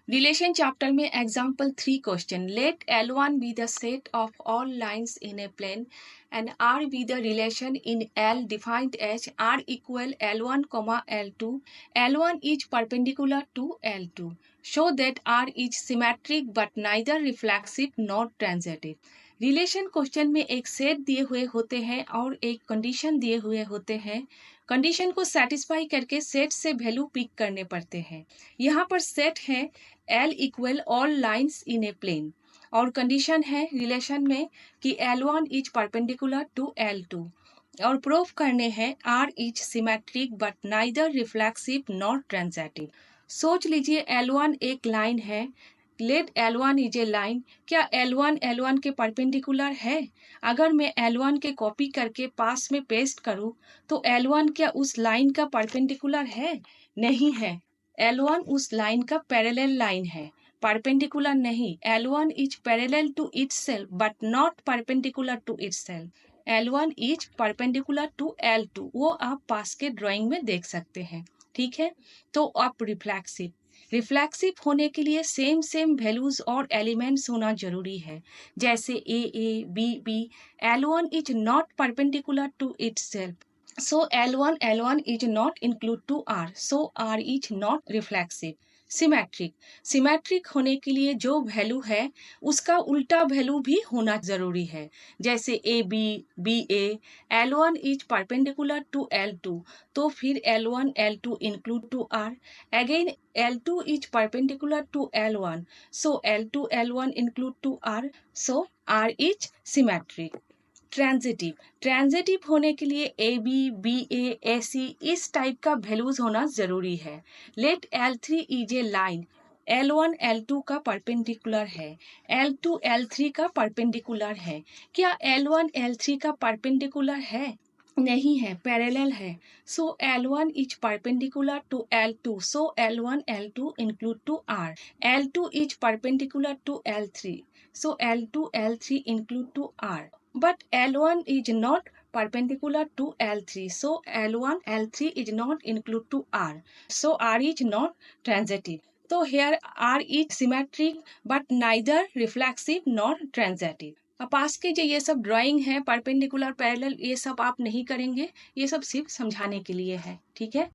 Relation chapter में example 3 question. Let L1 be the set of all lines in a plane and R be the relation in L defined as R equal L1, L2. L1 is perpendicular to L2. Show that R is symmetric but neither reflexive nor transitive. Relation question में एक set दिए हुए होते हैं और एक condition दिए हुए होते हैं। कंडीशन को सेटिस्फाई करके सेट से वैल्यू पिक करने पड़ते हैं। यहाँ पर सेट है L equal all lines in a plane और कंडीशन है रिलेशन में कि L1 is perpendicular to L2 और प्रूफ करने हैं R is symmetric but neither reflexive not transitive. सोच लीजिए L1 एक लाइन है। Let L1 is a line. क्या L1 के परपेंडिकुलर है? अगर मैं L1 के कॉपी करके पास में पेस्ट करूं तो L1 क्या उस लाइन का परपेंडिकुलर है? नहीं है। L1 उस लाइन का पैरेलल लाइन है, परपेंडिकुलर नहीं। L1 is parallel to itself but not perpendicular to itself. L1 is perpendicular to L2। वो आप पास के ड्राइंग में देख सकते हैं। ठीक है, तो अब रिफ्लेक्सिव होने के लिए सेम वैल्यूज और एलिमेंट्स होना जरूरी है, जैसे A B. L1 is not perpendicular to itself, so L1 is not include to R, so R is not reflexive. Symmetric होने के लिए जो वैल्यू है उसका उल्टा वैल्यू भी होना जरूरी है, जैसे A B A. L1 is perpendicular to L2, तो फिर L2 include to R। Again L2 is perpendicular to L1, so L1 include to R, so R is symmetric. Transitive होने के लिए ए बी ए सी इस टाइप का वैल्यूज होना जरूरी है। Late L3 is a line. L1 L2 का परपेंडिकुलर है, L2 L3 का परपेंडिकुलर है। क्या L1 L3 का परपेंडिकुलर है? नहीं है, पैरेलल है। So L1 is perpendicular to L2, so L1 L2 include to R। L2 is perpendicular to L3, so L2 L3 include to R, but L1 is not perpendicular to L3, so L1 L3 is not include to R, so R is not transitive. So here R is symmetric but neither reflexive nor transitive. अब पास के जो ये सब drawing है perpendicular parallel, ये सब आप नहीं करेंगे, ये सब सिर्फ समझाने के लिए है। ठीक है।